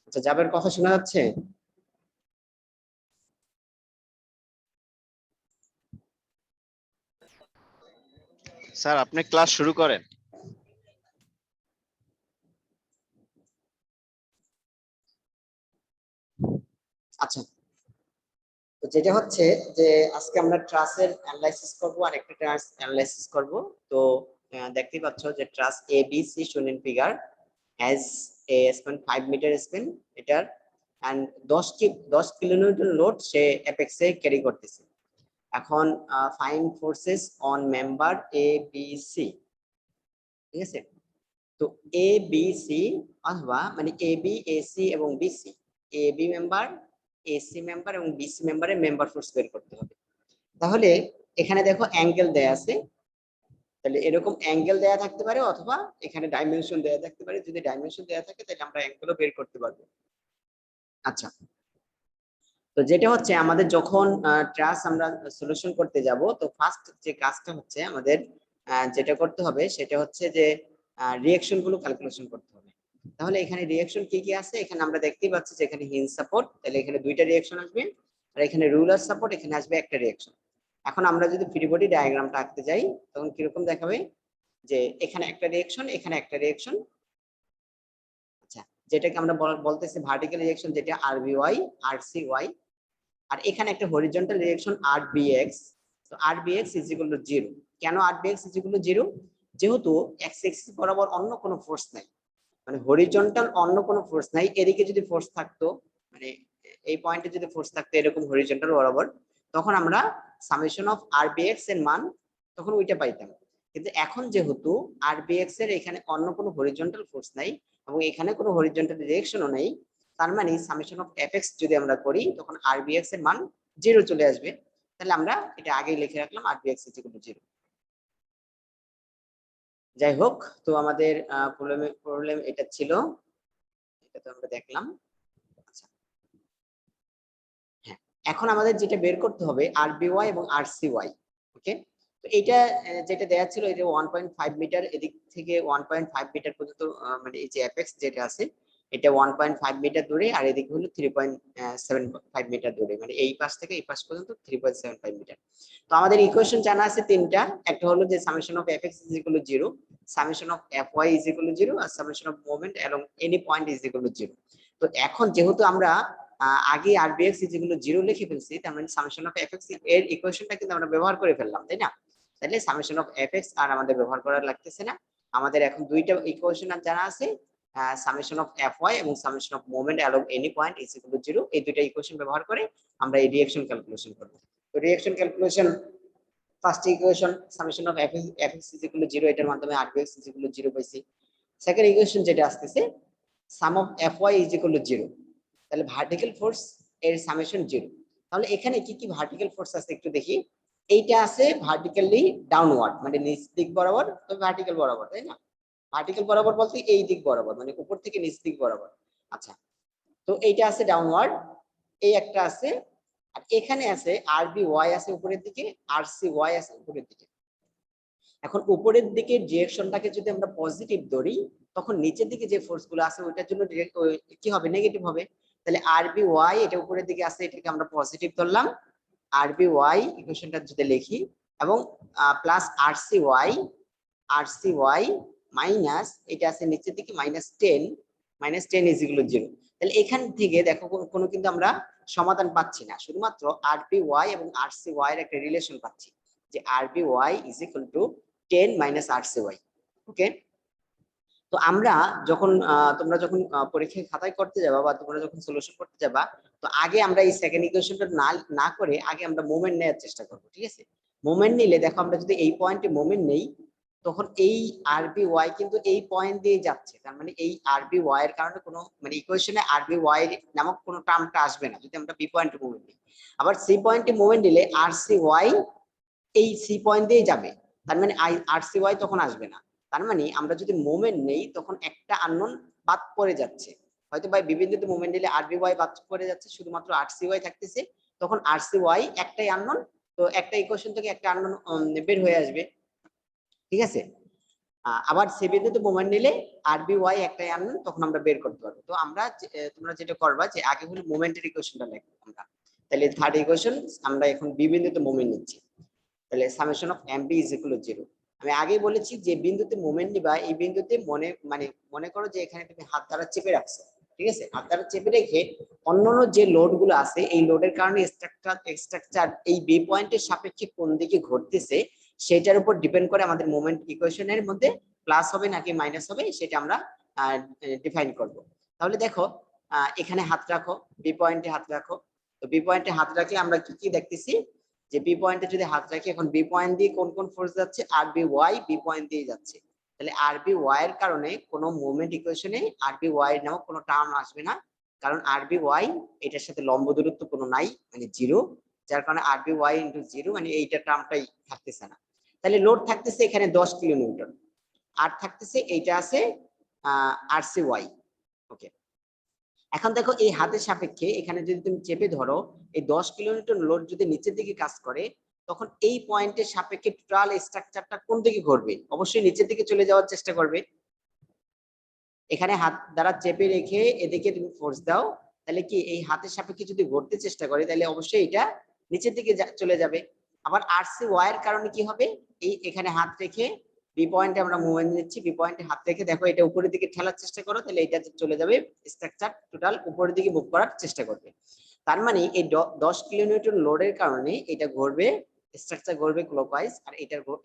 আচ্ছা, জাবের কথা শোনা যাচ্ছে? স্যার আপনি ক্লাস শুরু করেন। আচ্ছা, তো যেটা হচ্ছে যে আজকে আমরা ট্রাসের অ্যানালাইসিস করব আর একটা ট্রাস অ্যানালাইসিস করব। তো দেখতেই পাচ্ছ যে truss A B C shown in figure has a span 5 metre span এটার এন্ড 10 কিলোনিউটন লোড সে অ্যাপেক্সে ক্যারি করতেছে। এখন find forces on member A B C, ঠিক আছে? তো এ বি সি অথবা মানে এ বি এ সি এবং BC, A B member, AC member এবং বিসি মেম্বারের মেম্বার ফোর্স বের করতে হবে। তাহলে এখানে দেখো অ্যাঙ্গেল দেয়া আছে, তাহলে এরকম অ্যাঙ্গেল দেয়া থাকতে পারে অথবা এখানে ডাইমেনশন দেয়া থাকতে পারে। যদি ডাইমেনশন দেয়া থাকে তাহলে আমরা অ্যাঙ্গেলও বের করতে পারবো। আচ্ছা, তো যেটা হচ্ছে আমাদের যখন ট্রাস আমরা সলিউশন করতে যাব, তো ফার্স্ট যে কাজটা হচ্ছে আমাদের যেটা করতে হবে সেটা হচ্ছে যে রিঅ্যাকশন গুলো ক্যালকুলেশন করতে হবে। তাহলে এখানে রিঅ্যাকশন কি কি আছে এখানে আমরা দেখতেই পাচ্ছি যে এখানে হিঞ্জ সাপোর্ট, তাহলে এখানে দুইটা রিঅ্যাকশন আসবে, আর এখানে রুলার সাপোর্ট, এখানে আসবে একটা রিঅ্যাকশন। এখন আমরা যদি ফ্রি বডি ডায়াগ্রামটা আঁকতে যাই তখন কিরকম দেখাবে যে এখানে একটা রিঅ্যাকশন, এখানে একটা রিঅ্যাকশন। আচ্ছা, যেটাকে আমরা বলতেছি ভার্টিক্যাল রিঅ্যাকশন, যেটা আরবিওয়াই আরসিওয়াই, আর এখানে একটা হরিজন্টাল রিঅ্যাকশন আরবিএক্স। তো আরবিএক্স ইজ ইকুয়াল টু 0। কেন আরবিএক্স ইজ ইকুয়াল টু 0? যেহেতু এক্স এক্সিস বরাবর অন্য কোনো ফোর্স নাই, মানে হরিজন্টাল অন্য কোনো ফোর্স নাই। এদিকে যদি ফোর্স থাকতো, মানে এই পয়েন্টে যদি ফোর্স থাকতো এরকম হরিজন্টাল বরাবর, তখন আমরা সামেশন অফ আরবিএক্স এর মান তখন ওইটা পাইতাম। কিন্তু এখন যেহেতু আরবিএক্স এর এখানে অন্য কোনো হরিজন্টাল ফোর্স নাই এবং এখানে কোনো হরিজন্টাল ডিরেকশনও নেই, তার মানে সামেশন অফ এফএক্স যদি আমরা করি তখন আরবিএক্স এর মান 0 চলে আসবে। তাহলে আমরা এটা আগেই লিখে রাখলাম আরবিএক্স ইজ ইকুয়াল টু 0। যাই হোক, তো আমাদের প্রবলেম এটা ছিল, এটা তো আমরা দেখলাম। আচ্ছা, হ্যাঁ, এখন আমাদের যেটা বের করতে হবে আরবিওয়াই এবং আরসিওয়াই। ওকে, তো এটা যেটা দেয়া ছিল এটা 1.5 মিটার, এদিক থেকে 1.5 মিটার পর্যন্ত, মানে এই যে অ্যাপেক্স যেটা আছে এটা 1.5 মিটার দূরে, আর এদিকে হলো 3.75 মিটার দূরে, মানে এই পাশ থেকে এই পাশ পর্যন্ত 3.75 মিটার। তো আমাদের ইকুয়েশন জানা আছে তিনটা, একটা হলো যে summation of Fx is equal to 0, summation of FY is equal to 0, আর summation of moment along any point is equal to 0। তো এখন যেহেতু আমরা আগে আরবিএক্স ইজ ইকুয়াল টু 0 লিখে ফেলছি, তার মানে সামেশন অফ এফএক্স এর ইকুয়েশনটা কিন্তু আমরা ব্যবহার করে ফেললাম, তাই না? তাহলে সামেশন অফ এফএক্স আর আমাদের ব্যবহার করা লাগতেছে না। আমাদের এখন দুইটা ইকুয়েশন জানা আছে, সামেশন অফ এফওয়াই এবং summation of moment along any point is equal to 0। এই দুইটা ইকুয়েশন ব্যবহার করে আমরা এই রিঅ্যাকশন ক্যালকুলেশন করব। তো reaction calculation, first equation summation of Fx is equal to 0, এটার মাধ্যমে আরবিএক্স ইজ ইকুয়াল টু 0 পাইছি। সেকেন্ড ইকুয়েশন যেটা আসতেছে sum of FY is equal to 0, তাহলে ভার্টিক্যাল ফোর্স এর সামেশন 0। তাহলে এখানে কি কি ভার্টিক্যাল ফোর্স আছে একটু দেখি। এইটা আছে ভার্টিক্যালি ডাউনওয়ার্ড, মানে নিচ দিক বরাবর, তবে ভার্টিক্যাল বরাবর, তাই না? ভার্টিক্যাল বরাবর বলতে এই দিক বরাবর, মানে উপর থেকে নিচ দিক বরাবর। আচ্ছা, তো এইটা আছে ডাউনওয়ার্ড, এই একটা আছে, আর এখানে আছে আরবি ওয়াই আছে উপরের দিকে, আরসি ওয়াই আছে উপরের দিকে। এখন উপরের দিকে ডিরেকশনটাকে যদি আমরা পজিটিভ ধরি, তখন নিচের দিকে যে ফোর্স গুলো আছে ওইটার জন্য কি হবে, নেগেটিভ হবে। তাহলে আরবি ওয়াই এটা উপরের দিকে আছে, এটাকে আমরা পজিটিভ ধরলাম, আরবি ওয়াই ইকুয়েশনটা যদি লিখি, এবং প্লাস আরসি ওয়াই মাইনাস এটা আছে নিচের দিকে -10 ইজ ইকুয়াল টু 0। তাহলে এখান থেকে দেখো কোনো কিন্তু আমরা সমাধান পাচ্ছি না, শুধুমাত্র আরবি ওয়াই এবং আরসি ওয়াই এর একটা রিলেশন পাচ্ছি, যে RB Y is equal to 10 minus RC Y. Okay, তো আমরা যখন তোমরা যখন পরীক্ষায় খাতায় করতে যাবা বা তোমরা যখন সলিউশন করতে যাবা, তো আগে আমরা এই সেকেন্ড ইকুয়েশনটা না করে আগে আমরা মোমেন্ট নেওয়ার চেষ্টা করব, ঠিক আছে? মোমেন্ট নিলে দেখো আমরা যদি এই পয়েন্টে মোমেন্ট নেই, তখন এই আরবি ওয়াই কিন্তু এই পয়েন্ট দিয়ে যাচ্ছে, তার মানে এই আরবি ওয়াই এর কারণে কোনো মানে ইকুয়েশনে আরবি ওয়াই নামক কোনো টার্মটা আসবে না যদি আমরা বি পয়েন্টে মোমেন্ট নিই। আবার সি পয়েন্টে মোমেন্ট নিলে আরসি ওয়াই এই সি পয়েন্ট দিয়ে যাবে, তার মানে আরসি ওয়াই তখন আসবে না। তার মানে আমরা যদি মোমেন্ট নেই তখন একটা আননোন বাদ পড়ে যাচ্ছে, হয়তো বা বিবিন্দুতে মোমেন্ট নিলে আরবি ওয়াই বাদ পড়ে যাচ্ছে, শুধুমাত্র আরসি ওয়াই থাকতেছে, তখন আরসি ওয়াই একটাই আননোন, তো একটা ইকুয়েশন থেকে একটা আননোন বের হয়ে আসবে, ঠিক আছে? আবার সে বিন্দুতে মোমেন্ট নিলে আরবি ওয়াই একটাই আননোন, তখন আমরা বের করতে পারবো। তো আমরা তোমরা যেটা করবা যে আগে হলো মোমেন্টের ইকুয়েশনটা লিখবো আমরা। তাহলে থার্ড ইকুয়েশন আমরা এখন বি বিন্দুতে মোমেন্ট নিচ্ছি, তাহলে summation of M B is equal to 0। আমি আগেই বলেছি যে বিন্দুতে মোমেন্ট নিবা এই বিন্দুতে মনে করো যে এখানে তুমি হাত দ্বারা চেপে রাখছো, ঠিক আছে? হাত দ্বারা চেপে রেখে অন্যান্য যে লোড গুলো আছে এই লোডের কারণে স্ট্রাকচার এই বি পয়েন্টের সাপেক্ষে কোন দিকে ঘুরতেছে সেটার উপর ডিপেন্ড করে আমাদের মোমেন্ট ইকুয়েশনের মধ্যে প্লাস হবে নাকি মাইনাস হবে সেটা আমরা ডিফাইন করব। তাহলে দেখো এখানে হাত রাখো, বি পয়েন্টে হাত রাখো। তো বি পয়েন্টে হাত রাখলে আমরা কি কি দেখতেছি যে বি পয়েন্টে যদি হাত রাখি, এখন বি পয়েন্ট দিয়ে কোন কোন ফোর্স যাচ্ছে, আরবি ওয়াই বি পয়েন্ট দিয়ে যাচ্ছে। তাহলে আরবি ওয়াই এর কারণে কোনো মোমেন্ট ইকুয়েশনে আরবি ওয়াই নামক কোনো টার্ম আসবে না, কারণ আরবি ওয়াই এটার সাথে লম্ব দূরত্ব কোনো নাই, মানে 0, যার কারণে আরবি ওয়াই ইনটু 0 মানে এইটা টার্মটাই থাকতেছে না। তাহলে লোড থাকতেছে এখানে 10 কিলোনিউটন, আর থাকতেছে এইটা আছে আরসি ওয়াই। ওকে, এখন দেখো এই হাতের সাপেক্ষে এখানে যদি তুমি চেপে ধরো, এই 10 কিলোনিউটন লোড যদি নিচের দিকে কাজ করে, তখন এই পয়েন্টের সাপেক্ষে টোটাল স্ট্রাকচারটা কোন দিকে ঘুরবে? অবশ্যই নিচের দিকে চলে যাওয়ার চেষ্টা করবে। এখানে হাত দ্বারা চেপে রেখে এদিকে তুমি ফোর্স দাও, তাহলে কি এই হাতের সাপেক্ষে যদি ঘুরতে চেষ্টা করে তাহলে অবশ্যই এটা নিচের দিকে চলে যাবে। আবার আরসি ওয়াই এর কারণে কি হবে, এই এখানে হাত রেখে বি পয়েন্টে আমরা মুভমেন্ট নিচ্ছি, বি পয়েন্টে হাত রেখে দেখো এটা উপরের দিকে ঠেলার চেষ্টা করো, তাহলে এটা চলে যাবে, স্ট্রাকচার টোটাল উপরের দিকে মুভ করার চেষ্টা করবে। তার মানে এই 10 কিলোনিউটন লোডের কারণে এটা ঘুরবে, স্ট্রাকচার ঘুরবে ক্লকওয়াইজ, আর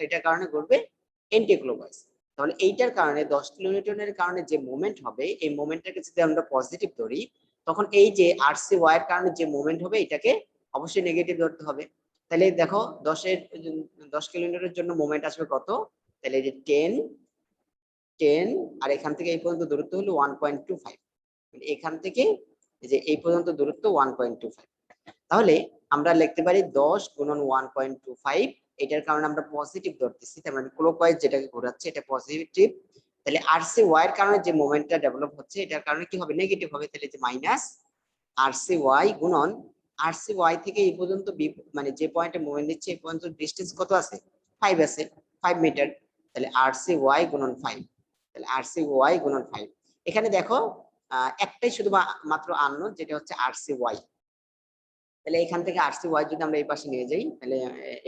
এটার কারণে ঘুরবে এন্টি ক্লকওয়াইজ। তাহলে এইটার কারণে 10 কিলোনিউটনের কারণে যে মোমেন্ট হবে, এই মোমেন্টটাকে যদি আমরা পজিটিভ ধরি, তখন এই যে আরসি ওয়াই এর কারণে যে মোমেন্ট হবে এটাকে অবশ্যই নেগেটিভ ধরতে হবে। তাহলে দেখো 10 কিলোমিটারের জন্য মোমেন্ট আসবে কত, তাহলে এই যে 10 আর এখান থেকে এই পর্যন্ত দূরত্ব হলো 1.25, মানে এখান থেকে যে এই পর্যন্ত দূরত্ব 1.25। তাহলে আমরা লিখতে পারি 10 গুণন 1.25, এটার কারণে আমরা পজিটিভ ধরতেছি, তার মানে ক্লকওয়াইজ যেটাকে ঘোরাচ্ছে এটা পজিটিভ। তাহলে আরসি ওয়াই এর কারণে যে মোমেন্টটা ডেভেলপ হচ্ছে এটার কারণে কি হবে, নেগেটিভ হবে। তাহলে যে মাইনাস আরসি ওয়াই গুণন আরসি ওয়াই থেকে এই পর্যন্ত মানে যে পয়েন্টে মুভমেন্ট দিচ্ছে এই পর্যন্ত ডিসটেন্স কত আছে, 5 আছে, 5 মিটার। তাহলে আরসি ওয়াই গুণন 5, তাহলে আরসি ওয়াই গুণন 5। এখানে দেখো একটাই শুধু মাত্র আননোন, যেটা হচ্ছে আরসি ওয়াই। তাহলে এখান থেকে আরসি ওয়াই যদি আমরা এই পাশে নিয়ে যাই, তাহলে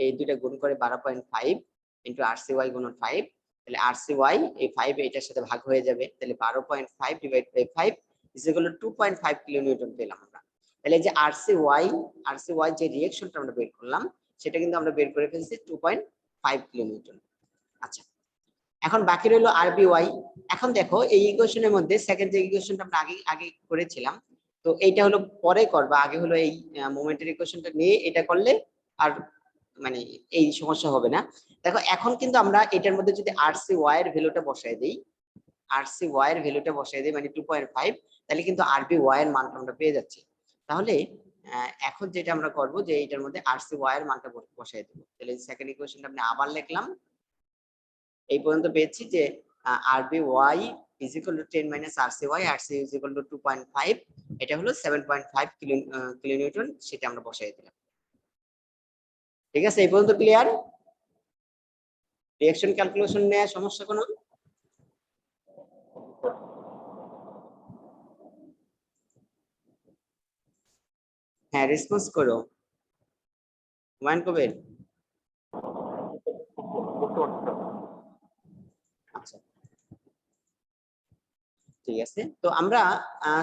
এই দুইটা গুণ করে 12.5 ইন্টু আরসি ওয়াই গুণন 5, তাহলে আরসি ওয়াই এই 5 এটার সাথে ভাগ হয়ে যাবে, তাহলে 12.5 divide by 5 is equal to 2.5 kilonewton পেলাম আমরা। তাহলে যে আরসি ওয়াই যে রিঅ্যাকশনটা আমরা বের করলাম সেটা কিন্তু আমরা বের করে ফেলছি 2.5 কিলোনিউটন। আচ্ছা, এখন বাকি রইল আরবি ওয়াই। এখন দেখো এই ইকুয়েশনের মধ্যে সেকেন্ড যে ইকুয়েশনটা আমরা আগে করেছিলাম, তো এইটা হলো পরে করবা, আগে হলো এই মোমেন্টের ইকুয়েশনটা নিয়ে এটা করলে আর মানে এই সমস্যা হবে না। দেখো এখন কিন্তু আমরা এটার মধ্যে যদি আরসি ওয়াই এর ভ্যালুটা বসায় দিই, আরসি ওয়াই এর ভ্যালুটা বসায় দিই মানে 2.5, তাহলে কিন্তু আরবি ওয়াই এর মানটা আমরা পেয়ে যাচ্ছি। তাহলে এখন যেটা আমরা করব যে এইটার মধ্যে আরসি ওয়াই এর মানটা বসায় দেব। তাহলে সেকেন্ড ইকুয়েশনটা আমি আবার লিখলাম, এই পর্যন্ত পেয়েছি যে RB Y is equal to 10 minus RC Y, RC is equal to 2.5, এটা হলো 7.5 কিলোনিউটন, সেটা আমরা বসাই দিলাম। ঠিক আছে, এই পর্যন্ত ক্লিয়ার? রিঅ্যাকশন ক্যালকুলেশন নেওয়া সমস্যা কোনো? হ্যাঁ, রেসপন্স করো। হুমায়ুন কবির। আচ্ছা, ঠিক আছে। তো আমরা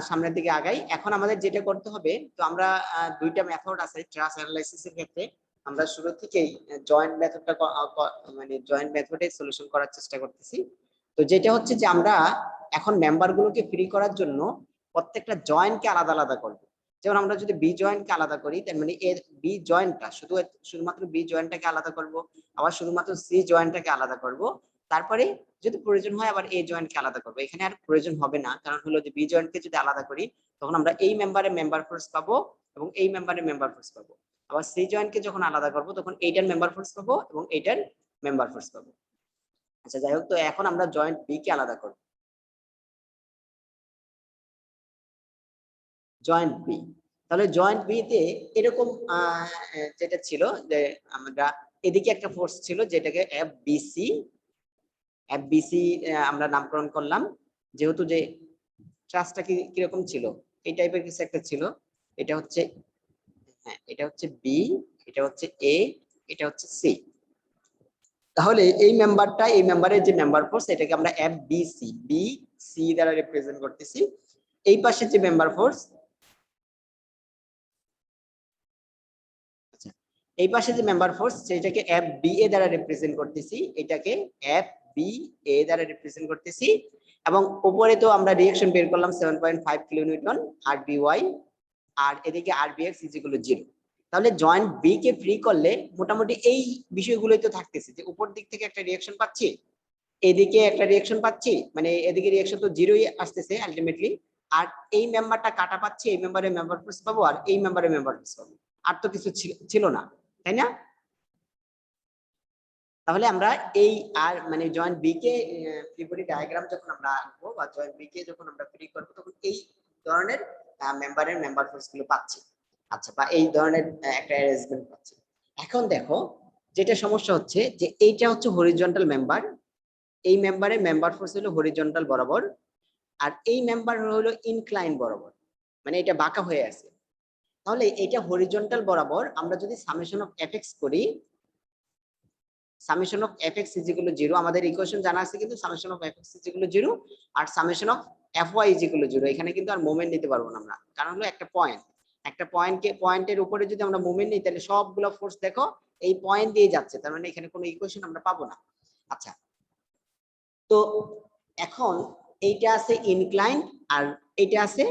সামনের দিকে আগাই। এখন আমাদের যেটা করতে হবে, তো আমরা দুইটা মেথড আছে ট্রাস অ্যানালাইসিসের ক্ষেত্রে। আমরা শুরু থেকেই জয়েন্ট মেথডটা মানে জয়েন্ট মেথডে সলিউশন করার চেষ্টা করতেছি। তো যেটা হচ্ছে যে আমরা এখন মেম্বারগুলোকে ফ্রি করার জন্য প্রত্যেকটা জয়েন্টকে আলাদা আলাদা করব। যেমন আমরা যদি বি জয়েন্টকে আলাদা করি, তার মানে এর বি জয়েন্টটা শুধুমাত্র বি জয়েন্টটাকে আলাদা করব, আবার শুধুমাত্র সি জয়েন্টটাকে আলাদা করব, তারপরে যদি প্রয়োজন হয় আবার এ জয়েন্টকে আলাদা করবো। এখানে আর প্রয়োজন হবে না, কারণ হলো যে বি জয়েন্টকে যদি আলাদা করি তখন আমরা এই মেম্বারে মেম্বার ফোর্স পাবো এবং এই মেম্বারে মেম্বার ফোর্স পাবো। আবার সি জয়েন্টকে যখন আলাদা করবো তখন এইটার মেম্বার ফোর্স পাবো এবং এইটার মেম্বার ফোর্স পাবো। আচ্ছা, যাই হোক, তো এখন আমরা জয়েন্ট বি কে আলাদা করবো। জয়েন্ট বি, তাহলে জয়েন্ট বি তে এরকম যেটা ছিল যে আমরা এদিকে একটা ফোর্স ছিল যেটাকে এফ বিসি এফবিসি আমরা নামকরণ করলাম, যেহেতু যে ট্রাসটা কিরকম ছিল, এই টাইপের কিছু একটা ছিল। এটা হচ্ছে, হ্যাঁ এটা হচ্ছে বি, এটা হচ্ছে এ, এটা হচ্ছে সি। তাহলে এই মেম্বারটা, এই মেম্বারের যে মেম্বার ফোর্স, এটাকে আমরা F B C, B C দ্বারা রিপ্রেজেন্ট করতেছি। এই পাশে যে মেম্বার ফোর্স, আচ্ছা এই পাশে যে মেম্বার ফোর্স সেটাকে এফ বি এ দ্বারা রিপ্রেজেন্ট করতেছি, এটাকে এফ বি এ দ্বারা রিপ্রেজেন্ট করতেছি। এবং উপরে তো আমরা রিঅ্যাকশন বের করলাম 7.5 কিলোনিউটন আর বিওয়াই, আর এদিকে আর বিএক্স ইজ ইকুয়াল টু 0। তাহলে জয়েন্ট বি কে ফ্রি করলে মোটামুটি এই বিষয়গুলোই তো থাকতেছে, যে উপর দিক থেকে একটা রিঅ্যাকশন পাচ্ছি, এদিকে একটা রিঅ্যাকশন পাচ্ছি, মানে এদিকে রিঅ্যাকশন তো 0ই আসতেছে আলটিমেটলি। আর এই মেম্বারটা কাটা পাচ্ছি, এই মেম্বারে মেম্বার ফোর্স পাবো, আর এই মেম্বারে মেম্বার ফোর্স পাবো। আর তো কিছু ছিল না, তাই না? তাহলে আমরা এই আর মানে জয়েন্ট বি কে ফ্রি বডি ডায়াগ্রাম যখন আমরা আঁকবো বা জয়েন্ট বি কে যখন আমরা ফ্রি করব, তখন এই ধরনের মেম্বারের মেম্বার ফোর্স গুলো পাচ্ছি। আচ্ছা, বা এই ধরনের একটা অ্যারেঞ্জমেন্ট পাচ্ছি। এখন দেখো, যেটা সমস্যা হচ্ছে যে এইটা হচ্ছে হরিজন্টাল মেম্বার, এই মেম্বারের মেম্বার ফোর্স হলো হরিজন্টাল বরাবর, আর এই মেম্বার হলো ইনক্লাইন বরাবর, মানে এটা বাঁকা হয়ে আছে। তাহলে এটা হরিজন্টাল বরাবর আমরা যদি সামেশন অফ এফএক্স করি, summation of Fx is equal to 0, আমাদের ইকুয়েশন জানা আছে কিন্তু summation of Fx is equal to 0, আর summation of FY is equal to 0। এখানে কিন্তু আর মোমেন্ট নিতে পারবো না আমরা, কারণ হলো একটা পয়েন্ট, একটা পয়েন্টকে, পয়েন্টের উপরে যদি আমরা মোমেন্ট নিই তাহলে সবগুলো ফোর্স দেখো এই পয়েন্ট দিয়ে যাচ্ছে, তার মানে এখানে কোনো ইকুয়েশন আমরা পাবো না। আচ্ছা, তো এখন এইটা আছে ইনক্লাইন আর এইটা আছে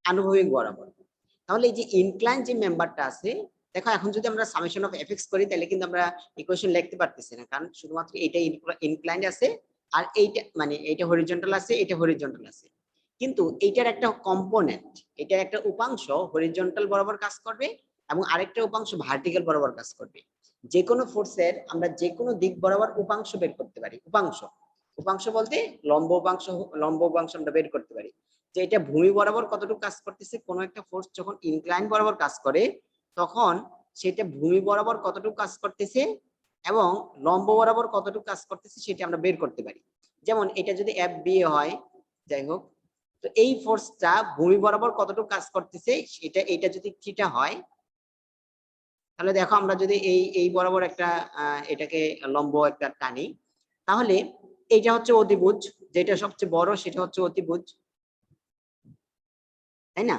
আনুভূমিক বরাবর। তাহলে এই যে ইনক্লাইন যে মেম্বারটা আছে, দেখো এখন যদি আমরা সামেশন অফ এফএক্স করি তাহলে কিন্তু আমরা ইকুয়েশন লিখতে পারতেছি না, কারণ শুধুমাত্র এটা ইনক্লাইন্ড আছে আর এইটা মানে এটা হরিজন্টাল আছে, এটা হরিজন্টাল আছে। কিন্তু এইটার একটা কম্পোনেন্ট, এটার একটা উপাংশ হরিজন্টাল বরাবর কাজ করবে এবং আরেকটা উপাংশ ভার্টিক্যাল বরাবর কাজ করবে। যে কোনো ফোর্সের আমরা যে কোনো দিক বরাবর উপাংশ বের করতে পারি। উপাংশ, উপাংশ বলতে লম্ব উপাংশ, লম্ব উপাংশ আমরা বের করতে পারি। যে এটা ভূমি বরাবর কতটুকু কাজ করতেছে, কোন একটা ফোর্স যখন ইনক্লাইন বরাবর কাজ করে তখন সেটা ভূমি বরাবর কতটুকু কাজ করতেছে এবং লম্ব বরাবর কতটুকু কাজ করতেছে সেটা আমরা বের করতে পারি। যেমন এটা যদি এফ বি হয়, যাই হোক, তো এই ফোর্সটা ভূমি বরাবর কতটুকু কাজ করতেছে সেটা, এটা যদি থিটা হয়, তাহলে দেখো আমরা যদি এই বরাবর একটা এটাকে লম্ব একটা টানি, তাহলে এইটা হচ্ছে অতিভুজ, যেটা সবচেয়ে বড় সেটা হচ্ছে অতিভুজ, তাই না?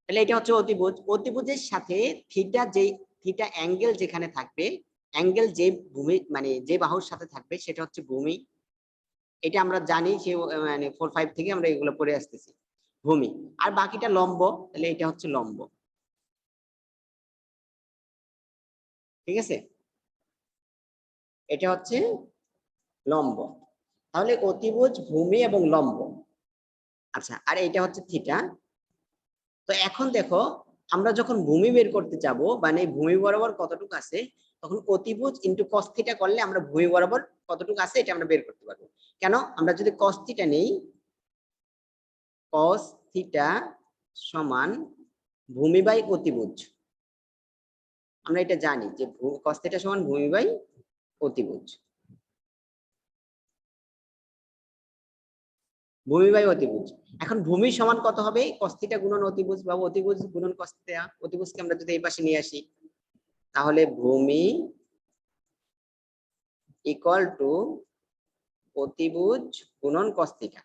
তাহলে এটা হচ্ছে অতিভুজ, অতিভুজের সাথে থিটা, যে থিটা অ্যাঙ্গেল যেখানে থাকবে, অ্যাঙ্গেল যে ভূমি মানে যে বাহুর সাথে থাকবে সেটা হচ্ছে ভূমি। এটা আমরা জানি যে মানে 4-5 থেকে আমরা এগুলো পড়ে আসতেছি, ভূমি। আর বাকিটা লম্ব, তাহলে এটা হচ্ছে লম্ব, ঠিক আছে? এটা হচ্ছে লম্ব। তাহলে অতিভুজ, ভূমি এবং লম্ব। আচ্ছা, আর এটা হচ্ছে থিটা। তো এখন দেখো, আমরা যখন ভূমি বের করতে যাব, মানে ভূমি বরাবর কতটুকু আছে, তখন অতিভুজ ইনটু cos থিটা করলে আমরা ভূমি বরাবর কতটুকু আছে এটা আমরা বের করতে পারবো। কেন? আমরা যদি cos থিটা নেই, cos থিটা সমান ভূমি বাই অতিভুজ, আমরা এটা জানি যে cos থিটা সমান ভূমি বাই অতিভুজ, ভূমি বাই অতিভুজ। এখন ভূমি সমান কত হবে? cos থিটা গুণন অতিভুজ বা অতিভুজ গুণন cos থিটা। অতিভুজকে আমরা যদি এই পাশে নিয়ে আসি, তাহলে ভূমি ইকুয়াল টু অতিভুজ গুণন cos থিটা,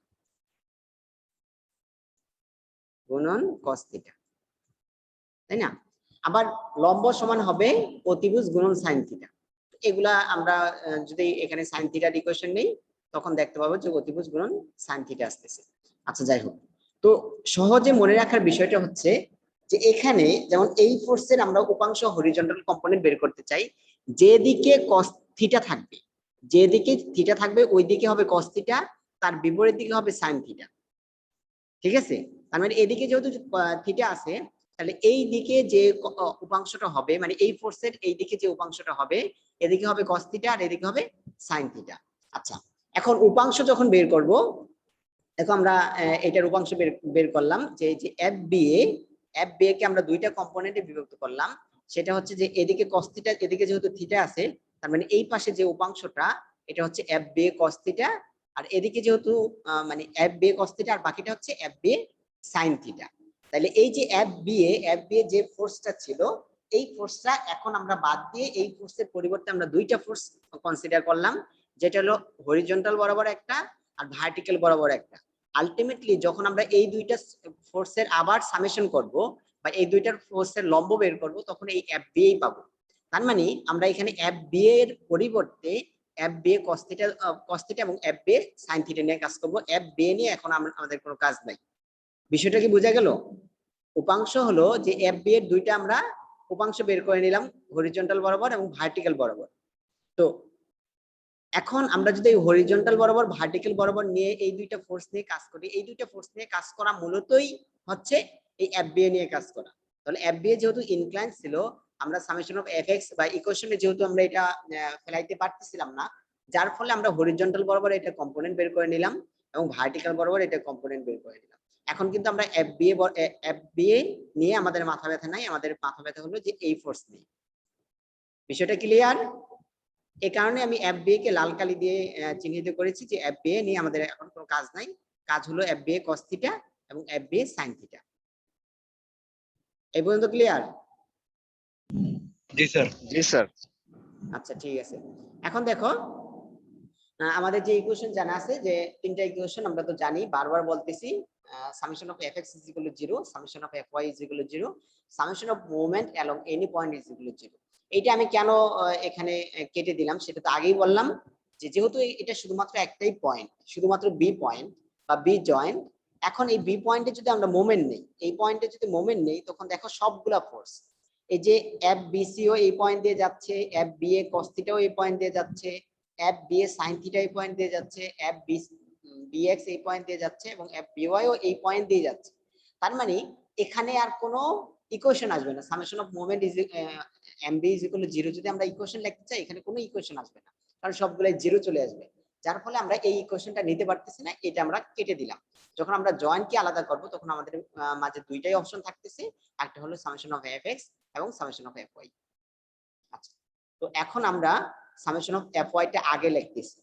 গুণন cos থিটা, তাই না? আবার লম্ব সমান হবে অতিভুজ গুণন sin থিটা। এগুলা আমরা যদি এখানে sin থিটার ইকুয়েশন নেই, তখন দেখতে পাবো যে অতিভুজ গুণন sin থিটা আসতেছে। আচ্ছা, যাই হোক, তো সহজে মনে রাখার বিষয়টা হচ্ছে যে এখানে যেমন এই ফোর্সের আমরা উপাংশ হরিজন্টাল কম্পোনেন্ট বের করতে চাই, যেদিকে cos থিটা থাকবে, যেদিকে থিটা থাকবে ওই দিকে হবে cos থিটা, তার বিপরীত দিকে হবে sin থিটা, ঠিক আছে? তার মানে এদিকে যেহেতু থিটা আছে, তাহলে এই দিকে যে উপাংশটা হবে, মানে এই ফোর্সের এই দিকে যে উপাংশটা হবে, এদিকে হবে cos থিটা আর এদিকে হবে sin থিটা। আচ্ছা, এখন উপাংশ যখন বের করব, দেখো আমরা এটার উপাংশ বের করলাম যে যে এফ বি এ কে আমরা দুইটা কম্পোনেন্টে বিভক্ত করলাম। সেটা হচ্ছে যে এদিকে cos থিটা, এদিকে যেহেতু থিটা আছে, তার মানে এই পাশে যে উপাংশটা এটা হচ্ছে এফ বি এ কস থিটা, আর এদিকে যেহেতু মানে এফ বি এ কস থিটা আর বাকিটা হচ্ছে F B A sine theta. তাহলে এই যে এফ বি এ যে ফোর্সটা ছিল, এই ফোর্সটা এখন আমরা বাদ দিয়ে এই ফোর্সের পরিবর্তে আমরা দুইটা ফোর্স কনসিডার করলাম, যেটা হলো হরিজন্টাল বরাবর একটা আর ভার্টিক্যাল বরাবর একটা। আলটিমেটলি যখন আমরা এই দুইটা ফোর্সের আবার সামেশন করব বা এই দুইটার ফোর্সের লম্ব বের করব, তখন এই এফ বি এ পাবো। তার মানে আমরা এখানে এফ বি এর পরিবর্তে এফ বি এ কস থিটা এবং F B A sine theta নিয়ে কাজ করব। এফ বি এ নিয়ে এখন আমাদের কোনো কাজ নাই। বিষয়টা কি বোঝা গেল? উপাংশ হলো যে এফ বি এর দুইটা আমরা উপাংশ বের করে নিলাম, হরিজন্টাল বরাবর এবং ভার্টিক্যাল বরাবর। তো এখন আমরা যদি হরিজন্টাল বরাবর ভার্টিক্যাল বরাবর নিয়ে এই দুইটা ফোর্স নিয়ে কাজ করি, এই দুইটা ফোর্স নিয়ে কাজ করা মূলতই হচ্ছে এই এফ বি এ নিয়ে কাজ করা। তাহলে এফ বি এ যেহেতু ইনক্লাইন ছিল, আমরা সামেশন অফ এফ এক্স বা ইকুয়েশনে যেহেতু আমরা এটা ফেলাইতে পারতেছিলাম না, যার ফলে আমরা হরিজন্টাল বরাবর এটা কম্পোনেন্ট বের করে নিলাম এবং ভার্টিক্যাল বরাবর এটা কম্পোনেন্ট বের করে নিলাম। এখন কিন্তু আমরা এফ বি এ নিয়ে আমাদের মাথা ব্যথা নাই, আমাদের মাথা ব্যথা হলো যে এই ফোর্স নিয়ে। বিষয়টা ক্লিয়ার? এই কারণে আমি এফ বি এ কে লাল কালি দিয়ে চিহ্নিত করেছি যে এফ বি এ নিয়ে আমাদের এখন কোনো কাজ নাই। কাজ হলো এফ বি এ কস থিটা এবং F B A sine theta. এই পর্যন্ত ক্লিয়ার? জি স্যার। জি স্যার। আচ্ছা ঠিক আছে। এখন দেখো আমাদের যে ইকুয়েশন জানা আছে, যে তিনটা ইকুয়েশন আমরা তো জানি, বারবার বলতেছি, summation of F X is equal to 0, summation of F Y is equal to 0, summation of moment along any point is equal to 0। এইটা আমি কেন এখানে কেটে দিলাম সেটা তো আগেই বললাম, যে যেহেতু এটা শুধুমাত্র একটাই পয়েন্ট, শুধুমাত্র বি পয়েন্ট বা বি জয়েন্ট। এখন এই বি পয়েন্টে যদি আমরা মোমেন্ট নেই, এই পয়েন্টে যদি মোমেন্ট নেই, তখন দেখো সবগুলা ফোর্স, এই যে এফ বিসি ও এই পয়েন্ট দিয়ে যাচ্ছে, এফ বি এ কস থিটাও এই পয়েন্ট দিয়ে যাচ্ছে, F B A sine theta এই পয়েন্ট দিয়ে যাচ্ছে, এফ বি এক্স এই পয়েন্ট দিয়ে যাচ্ছে এবং এফ বি ওয়াই ও এই পয়েন্ট দিয়ে যাচ্ছে। তার মানে এখানে আর কোনো ইকুয়েশন আসবে না। Summation of moment is M B is equal to 0 যদি আমরা ইকুয়েশন লিখতে চাই, এখানে কোনো ইকুয়েশন আসবে না, কারণ সবগুলাই 0 চলে আসবে। যার ফলে আমরা এই ইকুয়েশনটা নিতে পারতেছি না, এটা আমরা কেটে দিলাম। যখন আমরা জয়েন্ট কে আলাদা করব, তখন আমাদের মাঝে দুইটাই অপশন থাকতেছে, একটা হলো সামেশন অফ এফ এক্স এবং সামেশন অফ এফ ওয়াই। আচ্ছা, তো এখন আমরা সামেশন অফ এফ ওয়াই টা আগে লিখতেছি।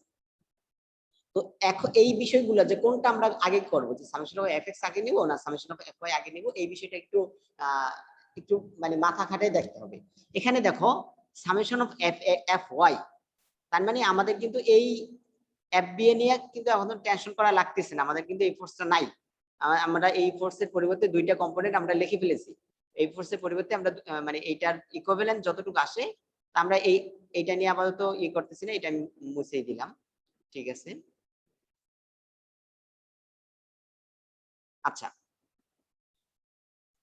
তো এখন এই বিষয়গুলো যে কোনটা আমরা আগে করব, যে সামেশন অফ এফ এক্স আগে নিব না সামেশন অফ এফ ওয়াই আগে নিব, এই বিষয়টা একটু একটু মানে মাথা খাটাই দেখতে হবে। এখানে দেখো সামেশন অফ এফ ওয়াই, তার মানে আমাদের কিন্তু এই এফ বি এ নিয়ে কিন্তু এখন টেনশন করা লাগতেছে না, আমাদের কিন্তু এই ফোর্সটা নাই। আমরা এই ফোর্সের পরিবর্তে দুইটা কম্পোনেন্ট আমরা লিখে ফেলেছি। এই ফোর্সের পরিবর্তে আমরা মানে এইটার ইকুইভ্যালেন্ট যতটুকু আসে আমরা এইটা নিয়ে আপাতত করতেছি না, এটা আমি মুছেই দিলাম। ঠিক আছে। আচ্ছা,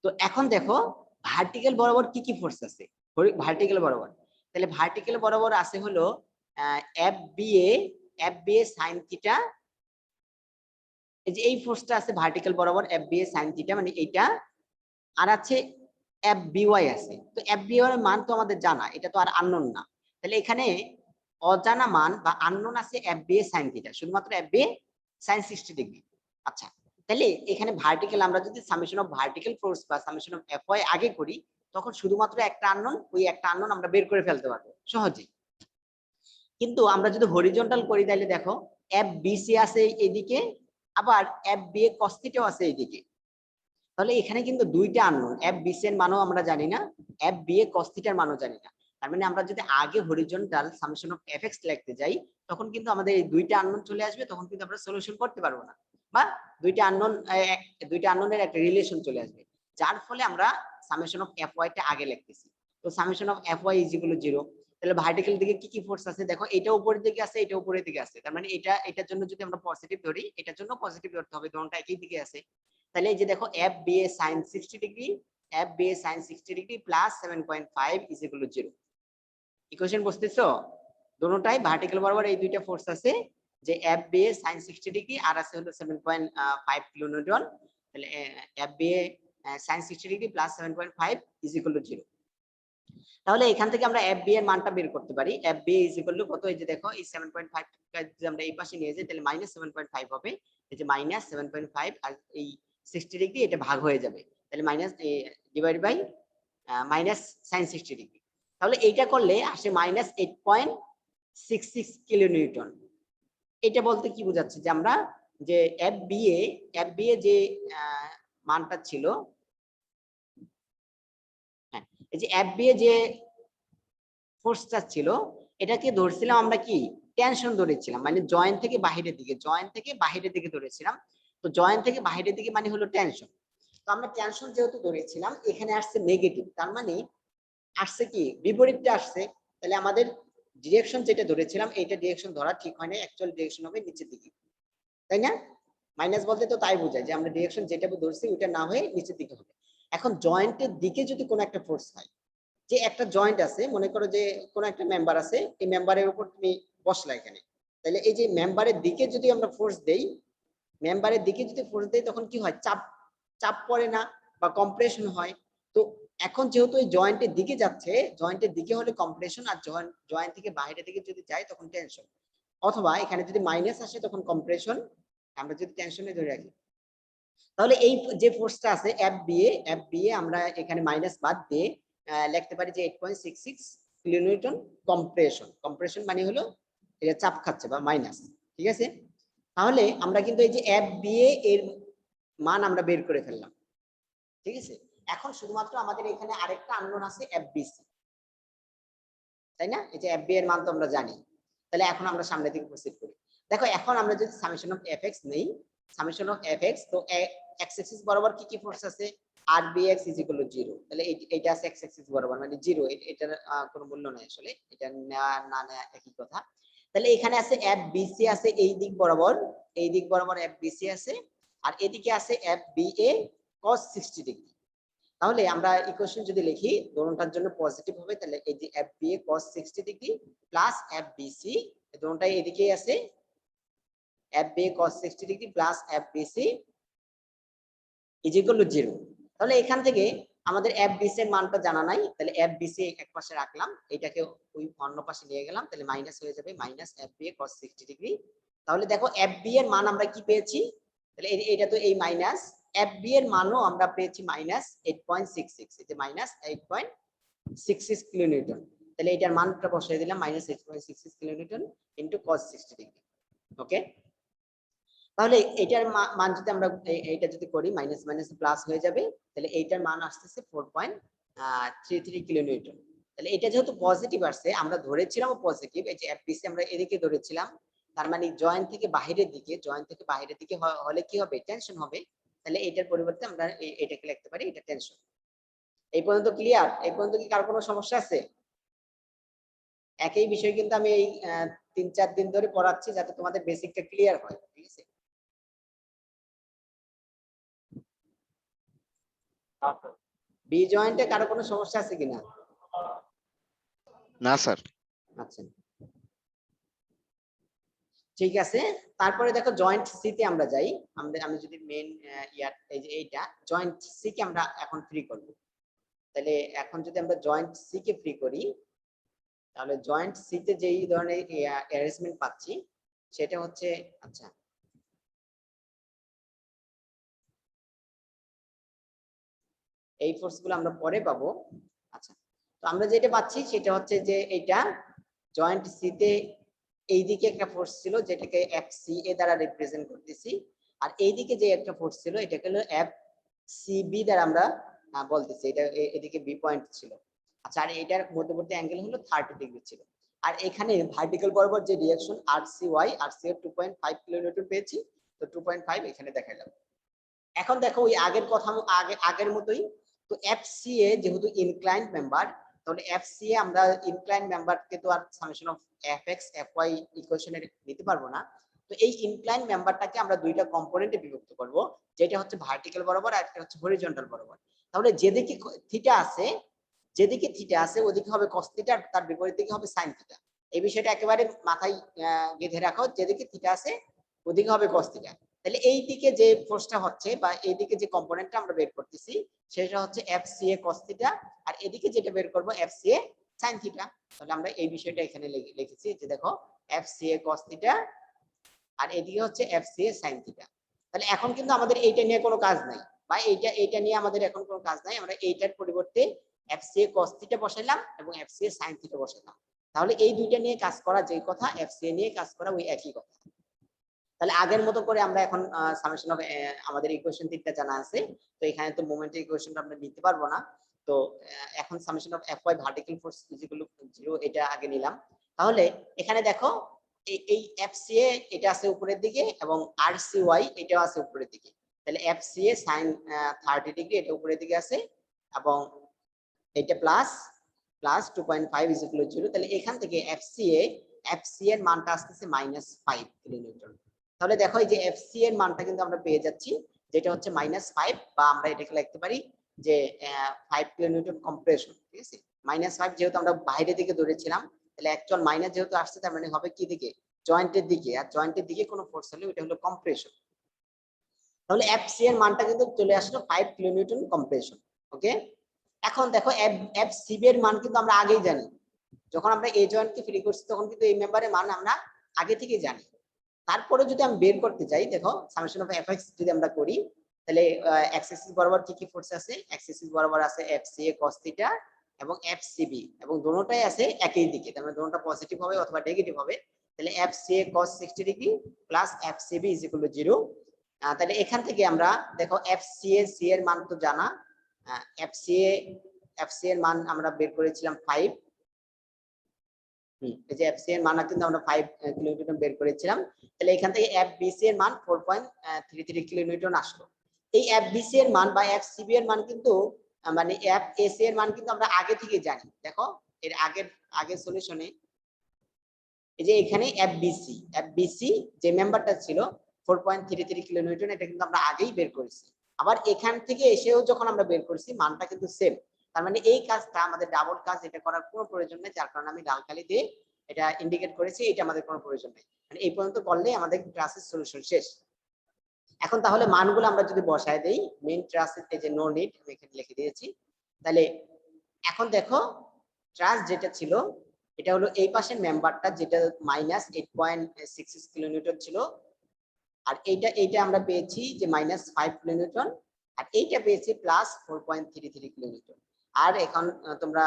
তো এখন দেখো ভার্টিক্যাল বরাবর কি কি ফোর্স আছে। ভার্টিক্যাল বরাবর, তাহলে ভার্টিক্যাল বরাবর আছে হলো F B A sine theta. এই যে এই ফোর্সটা আছে ভার্টিক্যাল বরাবর F B A sine theta, মানে এইটা। আর আছে এফ বি ওয়াই আছে। তো এফ বি ওয়াই এর মান তো আমাদের জানা, এটা তো আর আননোন না। তাহলে এখানে অজানা মান বা আননোন আছে F B A sine theta, শুধুমাত্র F B A sine 60 degree. আচ্ছা, তাহলে এখানে ভার্টিক্যাল আমরা যদি সামেশন অফ ভার্টিক্যাল ফোর্স বা সামেশন অফ এফ ওয়াই আগে করি, তখন শুধুমাত্র একটা আননোন, ওই একটা আননোন আমরা বের করে ফেলতে পারবো সহজেই। কিন্তু আমরা যদি হরিজন্টাল করি, তাহলে দেখো এফ বি সি আছে এইদিকে, আবার এফ বি এ কস থিটাও আছে এইদিকে। তাহলে এখানে কিন্তু দুইটা আননোন, এফ বি সি এর মানও আমরা জানি না, এফ বি এ কস থিটার মানও জানি না। তার মানে আমরা যদি আগে horizontal summation of F x লিখতে যাই, তখন কিন্তু আমাদের এই দুইটা আননোন চলে আসবে, তখন কিন্তু আমরা সলিউশন করতে পারবো না, বা দুইটা আননোনের একটা রিলেশন চলে আসবে, যার ফলে আমরা সামেশন অফ এফ ওয়াই টা আগে লিখতেছি। তো summation of F Y is equal to 0। তাহলে ভার্টিক্যাল দিকে কি কি ফোর্স আছে দেখো, এটা উপরের দিকে আছে, এটা উপরের দিকে আছে। তার মানে এটার জন্য যদি আমরা পজিটিভ ধরি, এটার জন্য পজিটিভ ধরতে হবে, দুটোটা একই দিকে আছে। তাহলে এই যে দেখো F B A sine 60 degree, F B A sine 60 degree plus 7.5 is equal to 0। Equation বুঝতেছো? দুটোটাই ভার্টিক্যাল বরাবর এই দুইটা ফোর্স আছে, যে F B A sine 60 degree আর আছে হলো 7.5 কিলোনিউটন। তাহলে F B A sine 60 degree plus 7.5 is equal to 0। তাহলে এখান থেকে আমরা এফ বি এর মানটা বের করতে পারি। F B is equal to কত, এই যে দেখো এই 7.5 যদি আমরা এই পাশে নিয়ে যাই, তাহলে -7.5 হবে। এই যে -7.5 আর এই 60 ডিগ্রি এটা ভাগ হয়ে যাবে, তাহলে minus divide by minus sin 60 degree. তাহলে এইটা করলে আসে -8.6 66 কিলোনিউটন। এটা বলতে কি বোঝাচ্ছে যে আমরা যে এফবিএ যে মানটা ছিল, হ্যাঁ, এই যে এফবিএ যে ফোর্সটা ছিল এটাকে ধরছিলাম আমরা কি টেনশন ধরেছিলাম, মানে জয়েন্ট থেকে বাহিরের দিকে ধরেছিলাম। তো জয়েন্ট থেকে বাহিরের দিকে মানে হলো টেনশন। তো আমরা টেনশন যেহেতু ধরেছিলাম, এখানে আসছে নেগেটিভ, তার মানে আসছে কি বিপরীতটা আসছে। তাহলে আমাদের ডিরেকশন যেটা ধরেছিলাম এইটা ডিরেকশন ধরা ঠিক হয় না, অ্যাকচুয়াল ডিরেকশন হবে নিচের দিকে, তাই না? মাইনাস বলতে তো তাই বোঝায় যে আমরা ডিরেকশন যেটা ধরছি ওইটা না হয়ে নিচের দিকে হবে। এখন জয়েন্টের দিকে যদি কোনো একটা ফোর্স হয়, যে একটা জয়েন্ট আছে, মনে করো যে কোনো একটা মেম্বার আছে, এই মেম্বারের উপর তুমি বসলা এখানে, তাহলে এই যে মেম্বারের দিকে যদি আমরা ফোর্স দেই, তখন কি হয়, চাপ চাপ পড়ে না বা কম্প্রেশন হয়। তো এখন যেহেতু এই জয়েন্টের দিকে যাচ্ছে, জয়েন্টের দিকে হলে কম্প্রেশন, আর জয়েন্ট থেকে বাইরের দিকে যদি যায় তখন টেনশন, অথবা এখানে যদি মাইনাস আসে তখন কম্প্রেশন, আমরা যদি টেনশনে ধরে রাখি। তাহলে এই যে ফোর্সটা আছে এফবিএ আমরা এখানে মাইনাস বাদ দিয়ে লিখতে পারি যে 8.66 কিলোনিউটন কম্প্রেশন মানে হলো এটা চাপ খাচ্ছে বা মাইনাস, ঠিক আছে? তাহলে আমরা কিন্তু এই যে এফবিএ এর মান আমরা বের করে ফেললাম, ঠিক আছে? এখন শুধুমাত্র আমাদের এখানে আরেকটা আননোন আছে এফবিসি, তাই না? এই যে এফবিএ এর মান তো আমরা জানি। তাহলে এখন আমরা সামনের দিকে প্রসিড করি। দেখো এখন আমরা যদি সামেশন অফ এফএক্স নেই, সামেশন অফ এফএক্স, তো এক্স অ্যাক্সিস বরাবর কি কি ফোর্স আছে, আর বিএক্স ইজ ইকুয়াল টু 0। তাহলে এইটা আছে এক্স অ্যাক্সিস বরাবর মানে 0, এটার কোনো মূল্য নাই আসলে, এটা না একই কথা। তাহলে এখানে আছে এফবিসি আছে এই দিক বরাবর এফবিসি আছে, আর এদিকে আছে এফবিএ cos 60 ডিগ্রি। তাহলে আমরা ইকুয়েশন যদি লিখি দোনোটার জন্য পজিটিভ হবে, তাহলে এই যে FBA cos 60 degree plus FBC, দোনোটাই এদিকেই আছে, FBA cos 60 degree plus FBC is equal to 0। তাহলে এখান থেকে আমাদের এফবিসি এর মানটা জানা নাই, তাহলে এফবিসি এক পাশে রাখলাম, এটাকে ওই অন্য পাশে নিয়ে গেলাম, তাহলে মাইনাস হয়ে যাবে মাইনাস এফবিএ cos 60 ডিগ্রি। তাহলে দেখো এফবি এর মান আমরা কি পেয়েছি, তাহলে এটা তো এই মাইনাস, এফবি এর মানও আমরা পেয়েছি মাইনাস 8.66, এই যে মাইনাস 8.66 কিলোনিউটন। তাহলে এটার মানটা বসিয়ে দিলাম minus 8.66 kilonewton into cos 60 degree. Okay, তাহলে এটার মান যদি আমরা এইটা যদি করি মাইনাস মাইনাস প্লাস হয়ে যাবে, তাহলে এইটার মান আসতেছে 4.33 কিলোনিউটন। তাহলে এটা যেহেতু পজিটিভ আসছে, আমরা ধরেছিলাম পজিটিভ, এই যে এফবিসি আমরা এদিকে ধরেছিলাম, তার মানে জয়েন্ট থেকে বাইরের দিকে হলে কি হবে, টেনশন হবে। তাহলে এটার পরিবর্তে আমরা এটাকে লিখতে পারি এটা টেনশন। এই পর্যন্ত ক্লিয়ার? এই পর্যন্ত কি কার কোনো সমস্যা আছে? একই বিষয় কিন্তু আমি এই 3-4 দিন ধরে পড়াচ্ছি যাতে তোমাদের বেসিকটা ক্লিয়ার হয়, ঠিক আছে? বি জয়েন্টে কারো কোনো সমস্যা আছে কিনা? না স্যার। আচ্ছা, ঠিক আছে। তারপরে দেখো জয়েন্ট সি তে আমরা যাই, আমি যদি মেন এই যে এইটা জয়েন্ট সি কে আমরা এখন ফ্রি করব। তাহলে এখন যদি আমরা জয়েন্ট সি কে ফ্রি করি, তাহলে জয়েন্ট সি তে যেই ধরনের অ্যারেঞ্জমেন্ট পাচ্ছি সেটা হচ্ছে, আচ্ছা এই ফোর্স গুলো আমরা পরে পাবো। আচ্ছা, তো আমরা যেটা পাচ্ছি সেটা হচ্ছে যে এইটা জয়েন্ট সি তে এইদিকে একটা ফোর্স ছিল যেটাকে এফ সি এ দ্বারা রিপ্রেজেন্ট করতেছি, আর এইদিকে যে একটা ফোর্স ছিল এটাকে হলো এফ সি বি দ্বারা আমরা বলতেছি, এটা এদিকে বি পয়েন্ট ছিল। আচ্ছা, আর এটার মধ্যবর্তী অ্যাঙ্গেল হলো 30 ডিগ্রি ছিল। আর এখানে ভার্টিক্যাল বরাবর যে ডিরেকশন আর সি এর 2.5 কিলোনিউটন পেয়েছি, তো 2.5 এখানে দেখাইলাম। এখন দেখো ওই আগের মতোই, তো এফসিএ যেহেতু ইনক্লাইন্ড মেম্বার, তাহলে এফসিএ আমরা ইনক্লাইন্ড মেম্বারকে তো আর সামেশন অফ এফএক্স এফওয়াই ইকুয়েশনে নিতে পারবো না। তো এই ইনক্লাইন্ড মেম্বারটাকে আমরা দুইটা কম্পোনেন্টে বিভক্ত করব, যেটা হচ্ছে ভার্টিক্যাল বরাবর আর একটা হচ্ছে হরিজন্টাল বরাবর। তাহলে যেদিকে থিটা আছে ওদিকে হবে cos থিটা, তার বিপরীত দিকে হবে sin থিটা। এই বিষয়টা একেবারে মাথায় গেঁথে রাখো, যেদিকে থিটা আছে ওদিকে হবে cos থিটা। তাহলে এই দিকে যে ফোর্সটা হচ্ছে বা এই দিকে যে কম্পোনেন্টটা আমরা বের করতেছি সেটা হচ্ছে এফসিএ cos থিটা, আর এদিকে যেটা বের করব এফসিএ sin থিটা। তাহলে আমরা এই বিষয়টা এখানে লিখেছি যে দেখো এফসিএ cos থিটা আর এদিকে হচ্ছে এফসিএ sin থিটা। তাহলে এখন কিন্তু আমাদের এইটা নিয়ে কোনো কাজ নাই, বা এইটা নিয়ে আমাদের এখন কোনো কাজ নাই, আমরা এইটার পরিবর্তে এফসিএ cos থিটা বসাইলাম এবং এফসিএ sin থিটা বসাইলাম। তাহলে এই দুইটা নিয়ে কাজ করা যে কথা, এফসিএ নিয়ে কাজ করা ওই একই কথা। তাহলে আগের মতো করে আমরা এখন সামেশন অফ আমাদের ইকুয়েশন তিনটা জানা আছে, তো এখানে তো মোমেন্টের ইকুয়েশনটা আমরা নিতে পারবো না, তো এখন summation of F Y vertical force equal to 0 এটা আগে নিলাম। তাহলে এখানে দেখো এই এফসিএ এটা আছে উপরের দিকে এবং আরসিওয়াই এটাও আছে উপরের দিকে, তাহলে এফসিএ sin 30 ডিগ্রি এটা উপরের দিকে আছে এবং এটা প্লাস 2.5 ইজ ইকুয়াল টু 0, তাহলে এখান থেকে এফসিএ এর মানটা আসছে -5 কিলোনিউটন। তাহলে দেখো এই যে এফসি এর মানটা কিন্তু আমরা পেয়ে যাচ্ছি, যেটা হচ্ছে -5, বা আমরা এটাকে লিখতে পারি যে 5 কিলোনিউটন কম্প্রেশন, ঠিক আছে। -5 যেহেতু আমরা বাইরে দিকে ধরেছিলাম, তাহলে অ্যাকচুয়াল মাইনাস যেহেতু আসছে তার মানে হবে কি দিকে, জয়েন্টের দিকে, আর জয়েন্টের দিকে কোনো ফোর্স হলে ওটা হলো কম্প্রেশন। তাহলে এফসি এর মানটা কিন্তু চলে আসলো 5 কিলোনিউটন কম্প্রেশন। ওকে, এখন দেখো এফসিবি এর মান কিন্তু আমরা আগেই জানি, যখন আমরা এই জয়েন্টকে ফ্রি করছি তখন কিন্তু এই মেম্বারের মান আমরা আগে থেকেই জানি। তারপরে যদি আমি বের করতে যাই, দেখো সামেশন অফ এফএক্স যদি আমরা করি, তাহলে এক্স অ্যাক্সিস বরাবর কি কি ফোর্স আছে, এক্স অ্যাক্সিস বরাবর আছে এফসিএ cos থিটা এবং এফসিবি, এবং দুটোটাই আছে একই দিকে, তার মানে দুটোটা পজিটিভ হবে অথবা নেগেটিভ হবে। তাহলে FCA cos 60 degree plus FCB is equal to 0। তাহলে এখান থেকে আমরা দেখো এফসিএ সি এর মান তো জানা, এফসিএ এর মান আমরা বের করেছিলাম 5, এই যে এফসি এর মান কিন্তু আমরা 5 কিলোনিউটন বের করেছিলাম। তাহলে এখান থেকে এফবিসি এর মান 4.33 কিলোনিউটন আসলো। এই এফবিসি এর মান বা এফসিবি এর মান কিন্তু মানে এফএসি এর মান কিন্তু আমরা আগে থেকে জানি। দেখো এর আগের সলিউশনে এই যে এখানে এফবিসি যে মেম্বারটা ছিল 4.33 কিলোনিউটন, এটা কিন্তু আমরা আগেই বের করেছি। আবার এখান থেকে এসেও যখন আমরা বের করেছি মানটা কিন্তু সেম, তার মানে এই কাজটা আমাদের ডাবল কাজ, এটা করার কোনো প্রয়োজন নেই, যার কারণে আমি লাল কালি দিয়ে এটা ইন্ডিকেট করেছি, এটা আমাদের কোনো প্রয়োজন নেই, মানে এই পর্যন্ত করলে আমাদের ক্লাসের সলিউশন শেষ। এখন তাহলে মানগুলো আমরা যদি বসায় দেই, মেইন ট্রাসের এই যে নো নিড আমি এখানে লিখে দিয়েছি। তাহলে এখন দেখো ট্রাস যেটা ছিল এটা হলো এই পাশের মেম্বারটা, যেটা -8.66 কিলোনিউটন ছিল, আর এইটা আমরা পেয়েছি যে -5 কিলোনিউটন, আর এইটা পেয়েছি +4.33 কিলোনিউটন। আর এখন তোমরা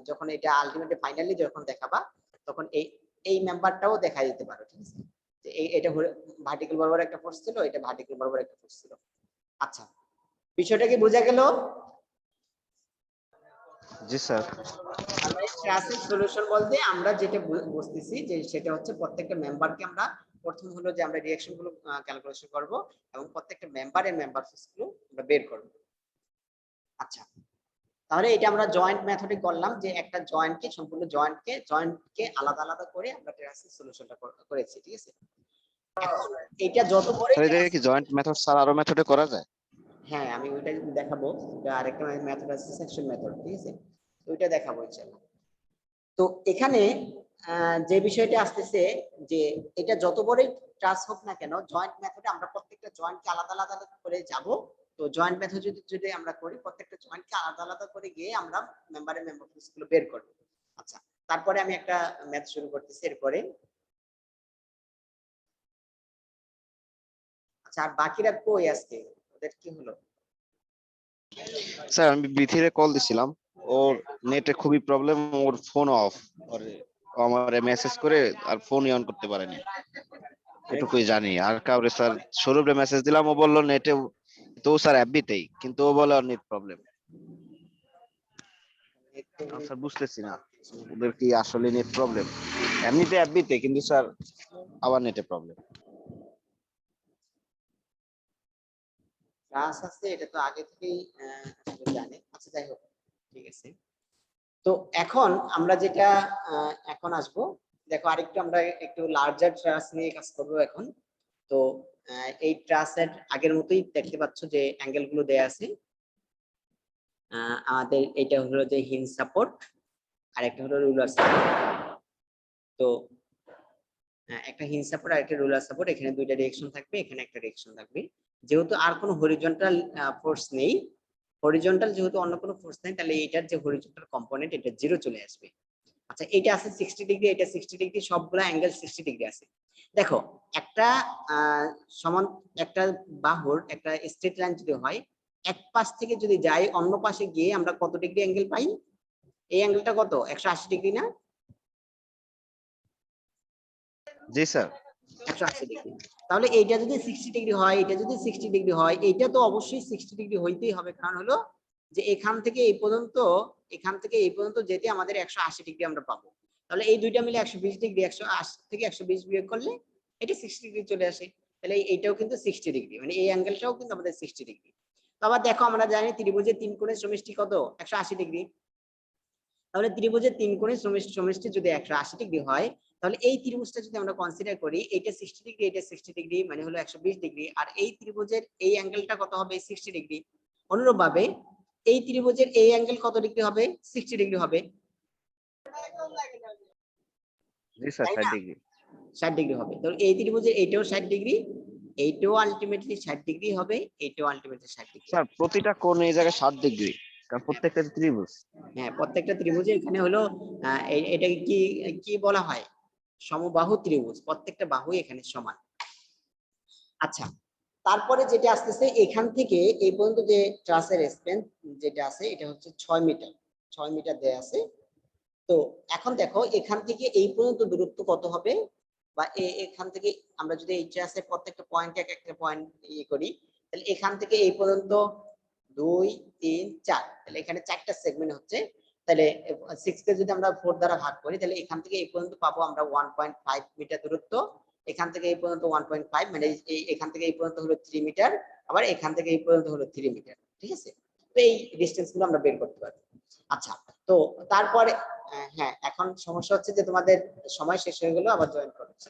যখন এটা আলটিমেটলি ফাইনালি যখন দেখাবা তখন এই মেম্বারটাও দেখা দিতে পারো, ঠিক আছে, যে এটা ভার্টিক্যাল বরাবর একটা ফোর্স ছিল, এটা ভার্টিক্যাল বরাবর একটা ফোর্স ছিল। আচ্ছা, বিষয়টা কি বোঝা গেল? জি স্যার। আমরা ক্লাসের সলিউশন বলতে আমরা যেটা বুঝতেছি যে সেটা হচ্ছে প্রত্যেকটা মেম্বারকে আমরা প্রথম হলো যে আমরা রিঅ্যাকশন গুলো ক্যালকুলেশন করব এবং প্রত্যেকটা মেম্বারের মেম্বার ফোর্স গুলো আমরা বের করব। আচ্ছা, তাহলে এটা আমরা জয়েন্ট মেথডে করলাম, যে একটা সম্পূর্ণ জয়েন্টকে আলাদা আলাদা করে আমরা ট্রাসের সলিউশনটা করেছি, ঠিক আছে। এখন এটা যত বড়, স্যার এটা কি জয়েন্ট মেথড স্যার আরো মেথডে করা যায়? হ্যাঁ আমি ওইটা দেখাবো, এটা আরেকটা মেথড আছে সেকশন মেথড, ঠিক আছে, ওইটা দেখাবো ইনশাআল্লাহ। তো এখানে যে বিষয়টা আসতেছে যে এটা যত বড়ই ট্রাস হোক না কেন, জয়েন্ট মেথডে আমরা প্রত্যেকটা জয়েন্টকে আলাদা আলাদা করে যাব। তো জয়েন্ট মেথড যদি আমরা করি, প্রত্যেকটা জয়েন্টকে আলাদা আলাদা করে গিয়ে আমরা মেম্বারের মেম্বার ফোর্সগুলো বের করব। আচ্ছা, তারপরে আমি একটা ম্যাথ শুরু করতেছি এরপরে। আচ্ছা, আর বাকিরা কই আজকে, ওদের কি হলো? স্যার আমি বিথিরে কল দিছিলাম, ওর নেটে খুবই প্রবলেম, ওর ফোন অফ, ওর আমারে মেসেজ করে আর ফোনই অন করতে পারেনি, এটুকুই জানি। আর কাউরে স্যার সৌরভে মেসেজ দিলাম, ও বললো নেটে, তো স্যার অ্যাপবিতেই, কিন্তু ও বলে নেট প্রবলেম। স্যার বুঝতেছি না ওদের কি আসলে নেট প্রবলেম, এমনিতে অ্যাপবিতে, কিন্তু স্যার আবার নেটে প্রবলেম। ক্লাস আছে এটা তো আগে থেকেই জানে। আচ্ছা যাই হোক, ঠিক আছে। তো এখন আমরা যেটা এখন আসবো, দেখো আরেকটু আমরা একটু লার্জার ট্রাস নিয়ে কাজ করবো এখন। তো এই ট্রাসের আগের মতোই দেখতে পাচ্ছ যে অ্যাঙ্গেল গুলো দেয়া আছে। আমাদের এটা হলো যে হিঞ্জ সাপোর্ট, আর একটা হলো রুলার সাপোর্ট। তো একটা হিঞ্জ সাপোর্ট আর একটা রুলার সাপোর্ট, এখানে দুইটা ডিরেকশন থাকবে, এখানে একটা ডিরেকশন থাকবে। যেহেতু আর কোনো হরিজন্টাল ফোর্স নেই, হরিজন্টাল যেহেতু অন্য কোনো ফোর্স নেই, তাহলে এটার যে হরিজন্টাল কম্পোনেন্ট এটা 0 চলে আসবে। আচ্ছা, এটা আছে 60 ডিগ্রি, এটা 60 ডিগ্রি, সবগুলা অ্যাঙ্গেল 60 ডিগ্রি আছে। দেখো একটা সমান একটা বাহুর একটা স্ট্রেট লাইন যদি হয়, এক পাশ থেকে যদি যাই অন্য পাশে গিয়ে আমরা কত ডিগ্রি অ্যাঙ্গেল পাই? এই অ্যাঙ্গেলটা কত? 180 ডিগ্রি না? জি স্যার। 180 ডিগ্রি। তাহলে এইটা যদি 60 ডিগ্রি হয়, এটা যদি 60 ডিগ্রি হয়, এটা তো অবশ্যই 60 ডিগ্রি হইতেই হবে, কারণ হলো যে এখান থেকে এই পর্যন্ত যেতে আমাদের 180 ডিগ্রি আমরা পাবো। তাহলে এই দুইটা মিলে 120 ডিগ্রি, 180 থেকে 120 বিয়োগ করলে এটা 60 ডিগ্রি চলে আসে। তাহলে এইটাও কিন্তু 60 ডিগ্রি, মানে এই অ্যাঙ্গেলটাও কিন্তু আমাদের 60 ডিগ্রি। তো আবার দেখো, আমরা জানি ত্রিভুজের তিন কোণের সমষ্টি কত? 180 ডিগ্রি। তাহলে ত্রিভুজের তিন কোণের সমষ্টি যদি 180 ডিগ্রি হয়, তাহলে এই ত্রিভুজটা যদি আমরা কনসিডার করি, এটা 60 ডিগ্রি, এটা 60 ডিগ্রি, মানে হলো 120 ডিগ্রি, আর এই ত্রিভুজের এই অ্যাঙ্গেলটা কত হবে? 60 ডিগ্রি। অনুরূপভাবে এই ত্রিভুজের এই অ্যাঙ্গেল কত ডিগ্রি হবে? 60 ডিগ্রি হবে, জি স্যার, তাই 60 না? ডিগ্রি। 60 ডিগ্রি হবে। তো এই ত্রিভুজের এইটাও 60 ডিগ্রি, এইটাও আলটিমেটলি 60 ডিগ্রি হবে, এইটাও আলটিমেটলি 60 ডিগ্রি। স্যার প্রতিটা কোণ এই জায়গায় 60 ডিগ্রি, কারণ প্রত্যেকটা ত্রিভুজ। হ্যাঁ, প্রত্যেকটা ত্রিভুজের এখানে হলো এটাকে কি কি বলা হয়? সমবাহু ত্রিভুজ, প্রত্যেকটা বাহুই এখানে সমান। আচ্ছা, তারপরে যেটা আসতেছে, এখান থেকে এই পর্যন্ত যে ট্রাসের স্প্যান যেটা আছে, এটা হচ্ছে 6 মিটার, 6 মিটার দেয়া আছে। তো এখন দেখো, এখান থেকে এই পর্যন্ত দূরত্ব কত হবে, বা এখান থেকে আমরা যদি এই ট্রাসের প্রত্যেকটা পয়েন্ট এক একটা পয়েন্ট ইয়ে করি, তাহলে এখান থেকে এই পর্যন্ত 2 3 4, তাহলে এখানে 4টা সেগমেন্ট হচ্ছে। তাহলে 6 কে যদি আমরা 4 দ্বারা ভাগ করি, তাহলে এখান থেকে এই পর্যন্ত পাবো আমরা 1.5 মিটার দূরত্ব। এখান থেকে এই পর্যন্ত 1.5, মানে এখান থেকে এই পর্যন্ত হলো 3 মিটার, আবার এখান থেকে এই পর্যন্ত হলো 3 মিটার। ঠিক আছে, তো এই ডিসটেন্স গুলো আমরা বের করতে পারবো। আচ্ছা, তো তারপরে হ্যাঁ, এখন সমস্যা হচ্ছে যে তোমাদের সময় শেষ হয়ে গেল, আবার জয়েন করছি।